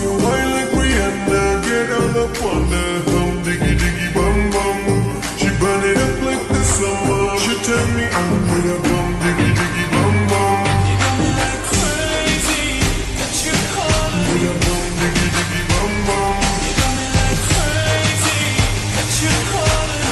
you wine like Rihanna, get all up on the hum, diggy diggy bum bum. She burn it up like the summer. She turn me on with a bum, diggy diggy bum bum. You got me like crazy, got you calling. With a bum, diggy diggy bum bum. You got me like crazy, got you calling.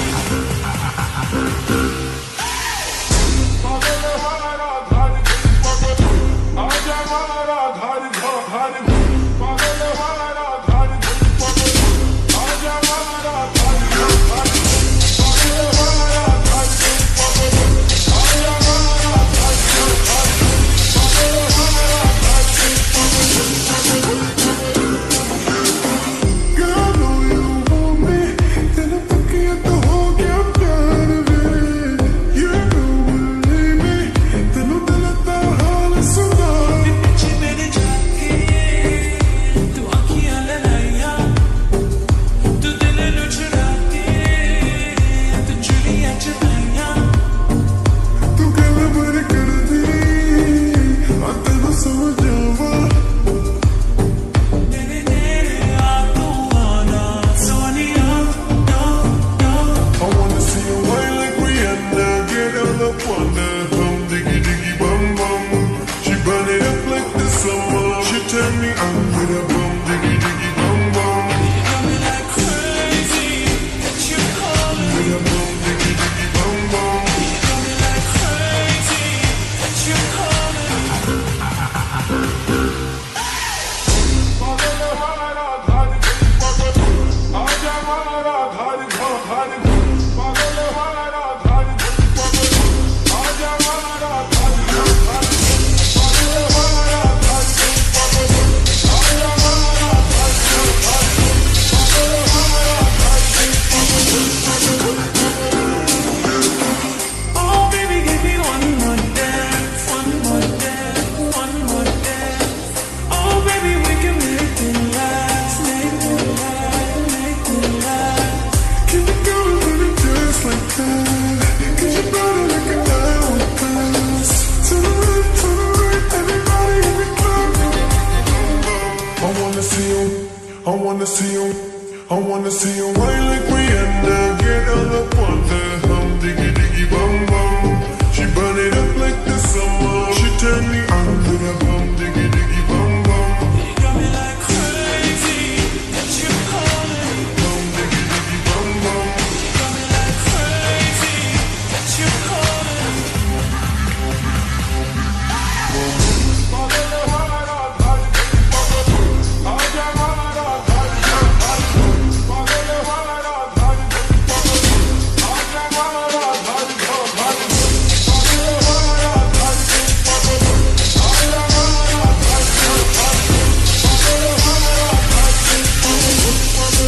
Turn me on with a bum, diggy diggy bum bum. You got me like crazy, got you calling. With a bum, diggy diggy bum bum. You got me like crazy, got you calling. Oh baby, give me one more dance, one more dance, one more dance. Oh baby, we can make it last, make it last, make it last. Can we go with it just like that? Cause you brought it like an hourglass. To the right, everybody in the club. I wanna see you, I wanna see you, I wanna see you wine like Rihanna. Get all up on the hum, diggy diggy bum bum. She burn it up like the summer. She turn me on with a bum, diggy diggy bum bum. You got me like crazy, got you calling. Bum, diggy diggy bum bum. You got me like crazy, got you calling.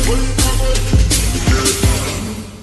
What?